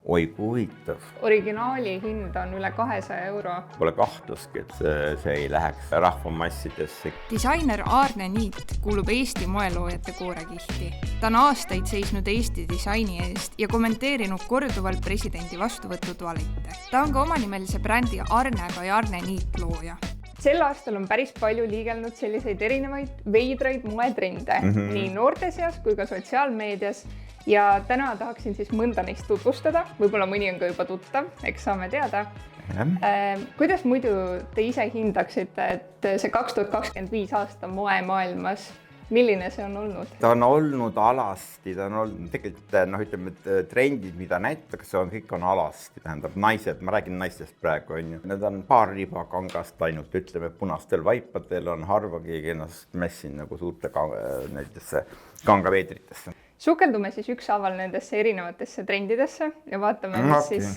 Oi kui huvitav. Originaali hind on üle 200 euro. Pole kahtluski, et see ei läheks rahvamassidesse. Disainer Aarne Niit kuulub Eesti moeloojate koorekihti. Ta on aastaid seisnud Eesti disaini eest ja kommenteerinud korduvalt presidendi vastuvõtud valite. Ta on ka omanimelise brändi Arnega ja Aarne Niit looja. Sel aastal on päris palju liigelnud selliseid erinevaid veidraid moetrende, nii noorte seas kui ka sotsiaalmeedias. Ja täna tahaksin siis mõnda neist tutvustada, võib-olla mõni on ka juba tuttav, eks saame teada. Kuidas muidu te ise hindaksite, et see 2025 aasta moemaailmas, milline see on olnud? Ta on olnud alasti, ta on olnud tegelikult ütleme, et trendid, mida näitakse, kõik on alasti, tähendab naised, ma räägin naistest praegu, need on paar riba kangast ainult, ütleme punastel vaipadel on harva keegi ennast messin nagu suurte kangaveedritesse. Sukeldume siis ükshaaval nendesse erinevatesse trendidesse ja vaatame, mis siis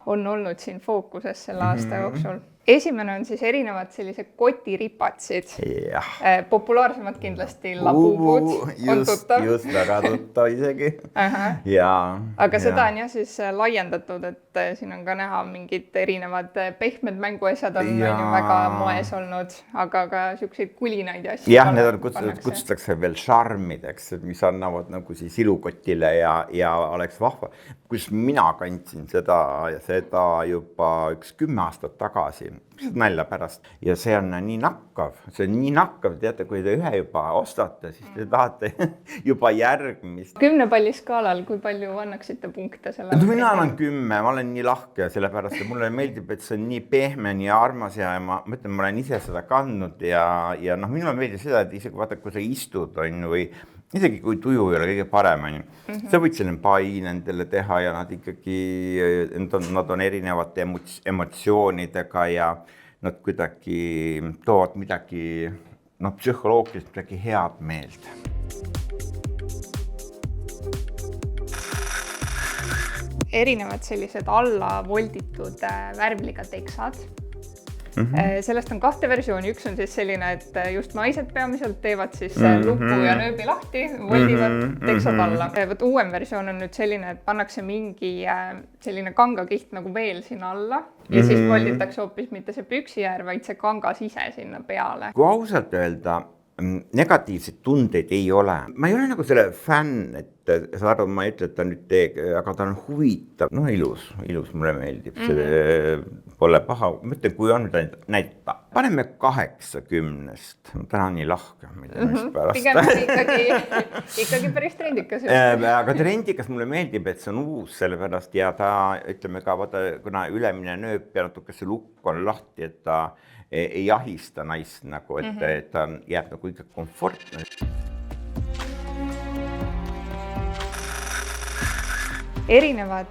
on olnud siin fookuses selle aasta jooksul. Esimene on siis erinevad sellised kotiripatsid. Populaarsemad kindlasti labupuud on tuttav. Just väga tuttav isegi. Aga seda on jah siis laiendatud, et siin on ka näha mingid erinevad pehmed mänguasjad on väga moes olnud, aga ka selliseid kulinaid ja asju. Jah, need on kutsutakse veel šarmideks, mis annavad nagu siis ilukotile ja oleks vahva. Kus mina kandsin seda juba 10 aastat tagasi, nälja pärast. Ja see on nii nakkav, teate, kui te ühe juba ostate, siis te tahate juba järgmist. 10 palli skaalal, kui palju annaksite punkte selle? Mina annan 10, ma olen nii lahke sellepärast, et mulle meeldib, et see on nii pehme, nii armas ja ma mõtlen, ma olen ise seda kandnud ja minule meeldib seda, et isegi vaata, kui sa istud on või isegi kui tuju ei ole kõige parem, sa võid selle pai nendele teha ja nad ikkagi, nad on erinevate emotsioonidega ja nad kuidagi toovad midagi, psühholoogiliselt midagi head meelt. Erinevad sellised alla volditud värvliga teksad. Sellest on 2 versiooni, üks on siis selline, et just naised peamiselt teevad siis lupu ja nööbi lahti, voldivad teksad alla. Uuem versioon on nüüd selline, et pannakse mingi selline kangakiht nagu veel sinna alla ja siis volditakse hoopis mitte see püksiäär, vaid see kangas ise sinna peale. Kui ausalt öelda, negatiivseid tundeid ei ole. Ma ei ole nagu selle fänn, et sa arvad, ma ei ütle, et ta nüüd teeg, aga ta on huvitav. Ilus mulle meeldib. See pole paha. Mõtlen, kui on näita. Paneme 80-st. Täna on nii lahke, mida meist pärast. Pigem ikkagi päris trendikas. Aga trendikas mulle meeldib, et see on uus sellepärast ja ta, ütleme ka, kuna ülemine nööp ja natuke see lukk on lahti, et ta ei ahista naist nagu, et ta jääb nagu ikka komfortne. Erinevad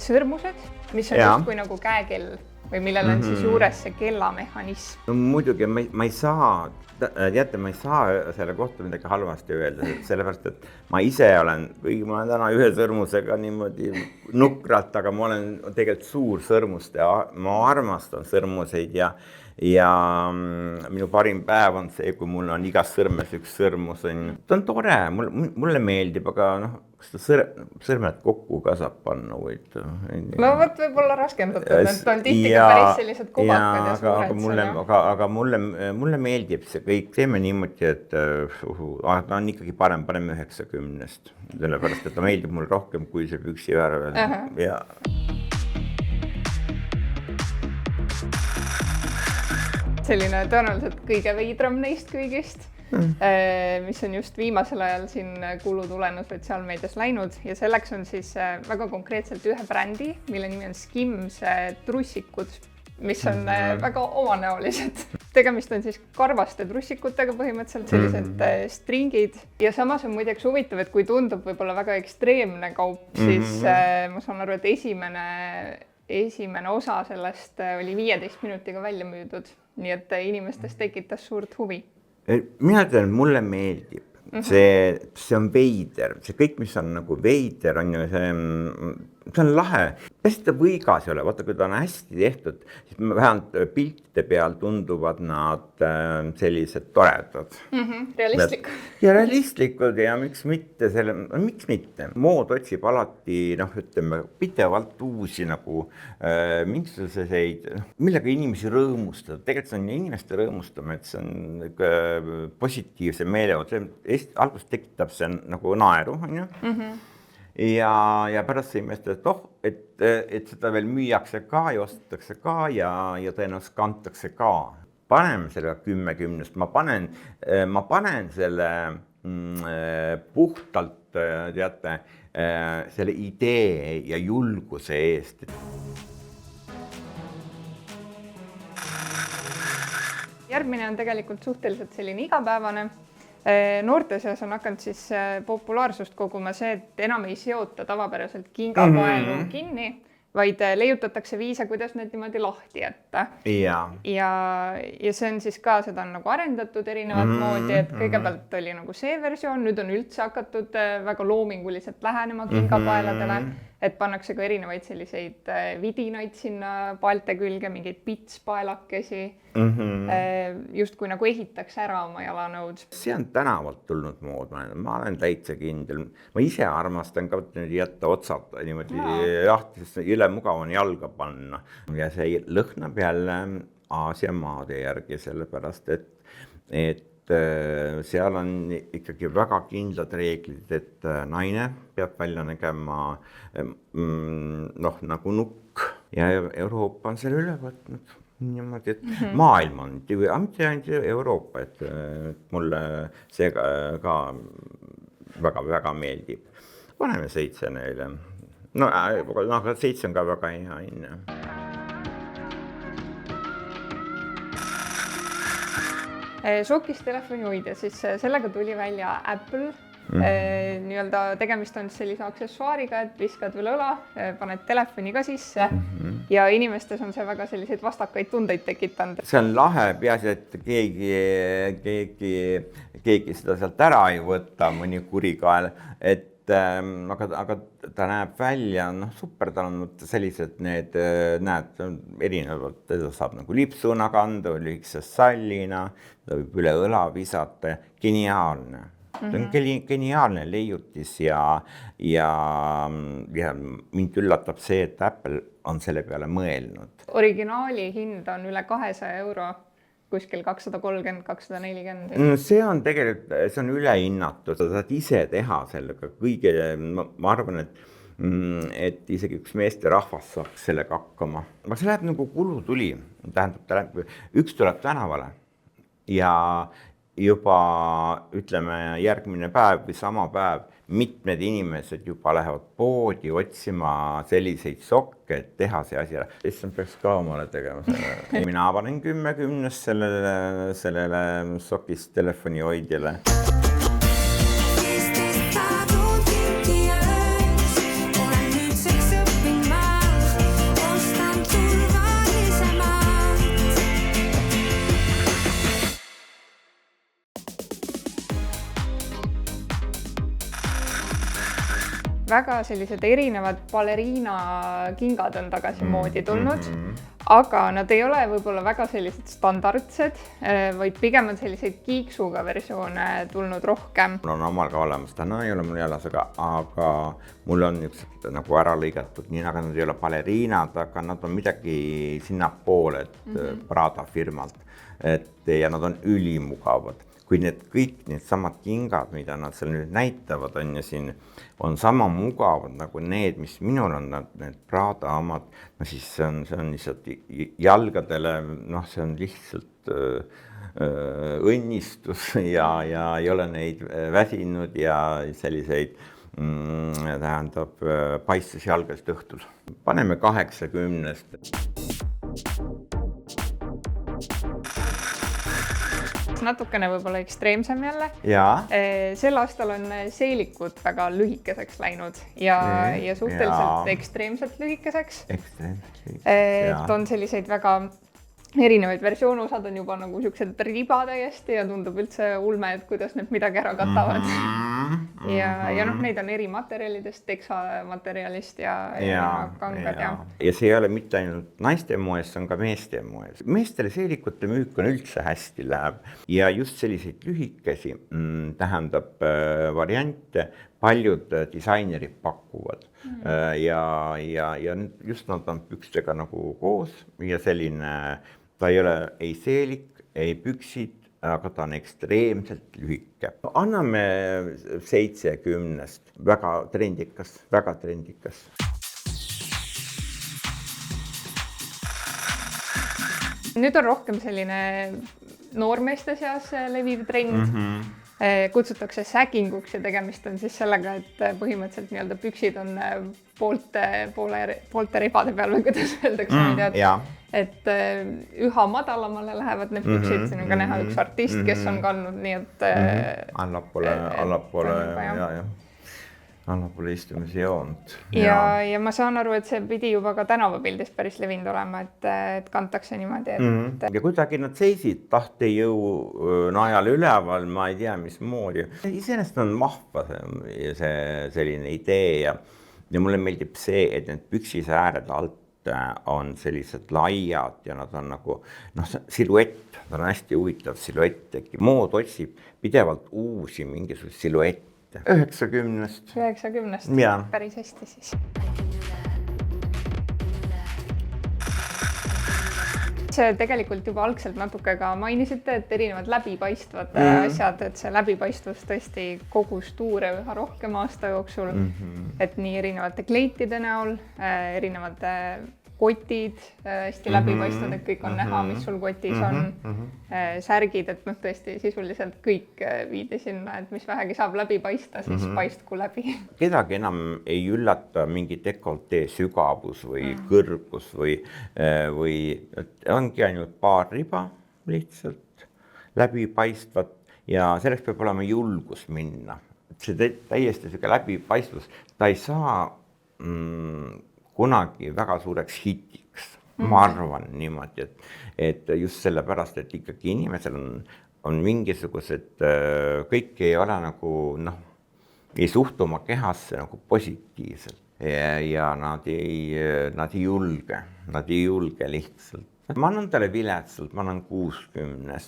sõrmused, mis on justkui nagu käekell või millel on siis juures see kellamehhanism. Muidugi, ma ei saa selle kohta midagi halvasti öelda, sellepärast, et ma ise olen täna ühe sõrmusega niimoodi nukralt, aga ma olen tegelikult suur sõrmust ja ma armastan sõrmuseid ja minu parim päev on see, kui mul on igas sõrmes üks sõrmus. Ta on tore, mulle meeldib, aga kas ta sõrmed kokku ka saab panna võid? Võib-olla raskendatud, et on tihti ka päris sellised kubakad ja suured. Aga mulle meeldib see kõik. Teeme niimoodi, et ta on ikkagi parem, paneme 90-st. Sellepärast, et ta meeldib mulle rohkem kui see püksi värvel. Selline tõenäoliselt kõige veidram neist kõigist, mis on just viimasel ajal siin kuulutulena sotsiaalmeedias läinud ja selleks on siis väga konkreetselt ühe brändi, mille nimi on Skims trussikud, mis on väga omanäolised. Tegemist on siis karvaste trussikutega põhimõtteliselt sellised stringid ja samas on muideks huvitav, et kui tundub võib-olla väga ekstreemne kaup, siis ma saan aru, et esimene osa sellest oli 15 minutiga välja müüdud, nii et inimestest tekitas suurt huvi. Mina ütlen, mulle meeldib. See on veider. See kõik, mis on nagu veider, on ju see on lahe, hästi ta võigas ei ole, vaata kui ta on hästi tehtud, siis vähemalt piltide peal tunduvad nad sellised toredad. Realistlikud. Ja realistlikud ja miks mitte, mood otsib alati, ütleme, pidevalt uusi nagu mingisuguseid, millega inimesi rõõmustada, tegelikult see on inimeste rõõmustama, et see on positiivse meeleolu, alguses tekitab see nagu naeru, on ju? Ja pärast see imestada, et seda veel müüakse ka ja ostetakse ka ja tõenäoliselt kantakse ka. Paneme selle 10-10, ma panen selle puhtalt, teate, selle idee ja julguse eest. Järgmine on tegelikult suhteliselt selline igapäevane. Noorte seas on hakanud siis populaarsust koguma see, et enam ei seota tavapäraselt kingapaelu kinni, vaid leiutatakse viise, kuidas need niimoodi lahti jätta. Ja see on siis ka, seda on nagu arendatud erinevat moodi, et kõigepealt oli nagu see versioon, nüüd on üldse hakatud väga loominguliselt lähenema kingapaeladele, et pannakse ka erinevaid selliseid vidinaid sinna paelte külge, mingeid pitspaelakesi, just kui nagu ehitaks ära oma jalanõud. See on tänavalt tulnud mood, ma olen täitsa kindel. Ma ise armastan ka jätta otsad niimoodi lahti, sest jõle mugav on jalga panna. Ja see lõhnab jälle Aasia maade järgi, sellepärast, et seal on ikkagi väga kindlad reeglid, et naine peab välja nägema nagu nukk ja Euroopa on selle üle võtnud niimoodi, et maailm on, mitte ainult Euroopa, et mulle see ka väga meeldib. Paneme 7 neile. Aga 7 on ka väga hea hinne. Šokis telefoni hoidja, siis sellega tuli välja Apple. Nii-öelda tegemist on sellise aksessuaariga, et viskad veel õla, paned telefoni ka sisse ja inimestes on see väga selliseid vastakaid tundeid tekitanud. See on lahe, peaasi, et keegi seda sealt ära ei võta, mõni kurikael, aga ta näeb välja, super, ta on sellised need, näed, erinevad, ta saab nagu lipsuna kanda või lühikese sallina, ta võib üle õla visata, geniaalne. See on geniaalne leiutis ja mind üllatab see, et Apple on selle peale mõelnud. Originaali hind on üle 200 euro, kuskil 230-240. See on tegelikult, see on ülehinnatud, sa saad ise teha sellega kõige, ma arvan, et isegi üks meesterahvas saaks sellega hakkama. Aga see läheb nagu kulutuli, tähendab, üks tuleb tänavale ja juba ütleme järgmine päev või sama päev mitmed inimesed juba lähevad poodi otsima selliseid sokke, et teha see asi ära. Issand peaks ka omale tegema selle. Mina panen 10-10 sellele sokist telefoni hoidjale. Väga sellised erinevad baleriina kingad on tagasi moodi tulnud, aga nad ei ole võib-olla väga sellised standardsed, vaid pigem on selliseid kiiksuga versioone tulnud rohkem. Mul on omal ka olemas, täna ei ole mul jalas, aga mul on niisugused nagu ära lõigatud, nii nagu nad ei ole baleriinad, aga nad on midagi sinnapoole, et Prada firmalt, ja nad on ülimugavad. Kui kõik need samad kingad, mida nad seal nüüd näitavad, on sama mugavad nagu need, mis minul on need Prada omad, siis see on lihtsalt jalgadele, see on lihtsalt õnnistus ja ei ole neid väsinud ja selliseid tähendab paistes jalgadest õhtul. Paneme 8-10. Natukene võib-olla ekstreemsem jälle. Sel aastal on seelikud väga lühikeseks läinud ja suhteliselt ekstreemselt lühikeseks. Et on selliseid väga erinevaid versioone, osad on juba nagu siuksed riba täiesti ja tundub üldse ulme, et kuidas need midagi ära katavad. ja noh, neid on eri materjalidest, teksamaterjalist ja kangad ja see ei ole mitte ainult naiste moes, see on ka meeste moes. Meestele seelikute müük on üldse hästi läheb ja just selliseid lühikesi tähendab variante paljud disainerid pakuvad ja just nad on pükstega nagu koos ja selline, ta ei ole ei seelik, ei püksid, aga ta on ekstreemselt lühike. Anname 7-10, väga trendikas, väga trendikas. Nüüd on rohkem selline noormeeste seas leviv trend. Kutsutakse säginguks ja tegemist on siis sellega, et põhimõtteliselt nii-öelda püksid on poolte ribade peal või kuidas öeldakse, et üha madalamale lähevad need püksid, siin on ka näha üks artist, kes on kandnud nii, et allapoole istumise joont. Ja ma saan aru, et see pidi juba ka tänavapildis päris levinud olema, et kantakse niimoodi, et... Ja kuidagi nad seisid tahtejõu najal üleval, ma ei tea, mismoodi. Iseenesest on mahva see selline idee ja mulle meeldib see, et need püksise ääred alt on sellised laiad ja nad on nagu, siluett, ta on hästi huvitav siluett. Mood otsib pidevalt uusi mingisugust siluette. 90. Päris hästi siis. See tegelikult juba algselt natuke ka mainisite, et erinevad läbipaistvad asjad, et see läbipaistvus tõesti kogus tuure üha rohkem aasta jooksul, et nii erinevate kleitide näol, erinevate kotid, hästi läbipaistvad, et kõik on näha, mis sul kotis on, särgid, et tõesti sisuliselt kõik viidi sinna, et mis vähegi saab läbi paista, siis paistku läbi. Kedagi enam ei üllata mingi dekoltee sügavus või kõrgus või ongi ainult paar riba lihtsalt läbipaistvat ja selleks peab olema julgus minna. See täiesti selline läbipaistvus, ta ei saa kunagi väga suureks hitiks. Ma arvan niimoodi, et just sellepärast, et ikkagi inimesel on mingisugused, kõik ei ole nagu, ei suhtu oma kehasse nagu positiivselt ja nad ei julge lihtsalt. Ma annan talle viletsalt, ma annan 60.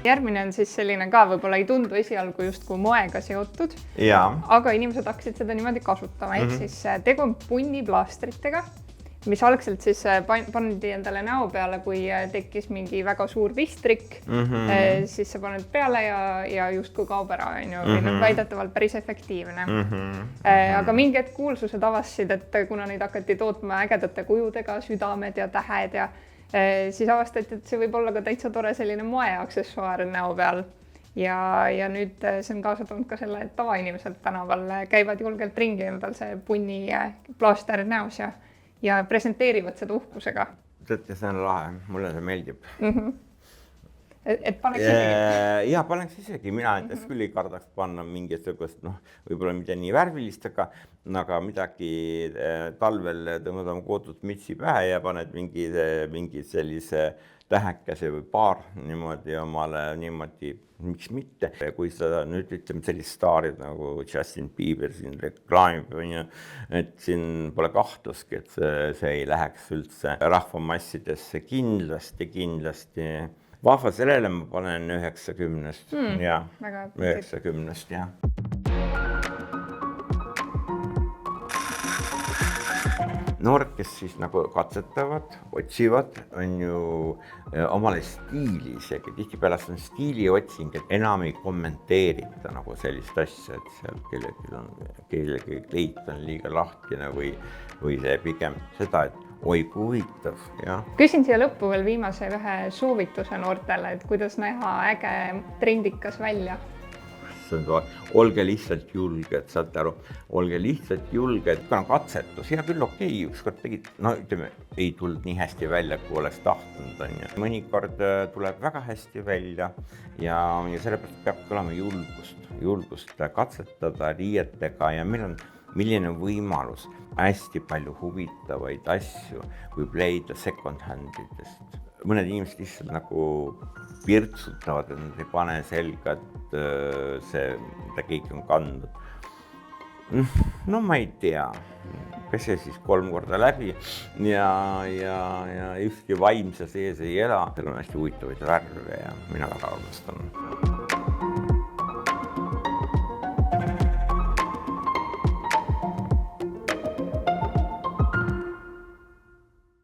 Järgmine on siis selline ka, võib-olla ei tundu esialgu justkui moega seotud, aga inimesed hakkasid seda niimoodi kasutama, ehk siis tegu on punniplaastritega, mis algselt siis pandi endale näo peale, kui tekkis mingi väga suur vistrik, siis sa paned peale ja justkui kaob ära, väidetavalt päris efektiivne. Aga mingi hetk kuulsused avastasid, et kuna neid hakati tootma ägedate kujudega, südamed ja tähed ja siis avastati, et see võib olla ka täitsa tore selline moeaksessuaar näo peal. Ja nüüd see on kaasa toonud ka selle, et tavainimeselt tänaval käivad julgelt ringi endal see punni plaaster näos ja presenteerivad seda uhkusega. See on lahe, mulle see meeldib. Et paneks isegi? Jaa, paneks isegi. Mina näiteks küll ei kardaks panna mingisugust, võib-olla mitte nii värvilist, aga midagi talvel tõmbame kootut mütsi pähe ja paned mingi sellise tähekese või paar niimoodi omale niimoodi, miks mitte. Kui sa nüüd ütleme sellist staarid nagu Justin Bieber siin reklaamib, et siin pole kahtluski, et see ei läheks üldse rahvamassidesse kindlasti. Vahva sellele ma panen 90. 90, jah. Noored, kes siis nagu katsetavad, otsivad, on ju omale stiili isegi. Tihtipeale on stiiliotsing, et enam ei kommenteerita nagu sellist asja, et seal kellegi kleit on liiga lahtine või see pigem seda, et oi kui huvitav, jah. Küsin siia lõppu veel viimase ühe soovituse noortele, et kuidas näha äge trendikas välja. Olge lihtsalt julged, saate aru, olge lihtsalt julged, kuna katsetus, hea küll okei, ükskord tegid, ütleme, ei tulnud nii hästi välja, kui oleks tahtnud. Mõnikord tuleb väga hästi välja ja sellepärast peab olema julgust katsetada riietega ja milline võimalus hästi palju huvitavaid asju võib leida second handidest. mõned inimesed lihtsalt nagu virtsutavad, et nad ei pane selga, et see, mida keegi on kandnud. No ma ei tea, pese siis 3 korda läbi ja ükski vaimse sees ei ela. Seal on hästi huvitavaid värve ja mina väga armastan.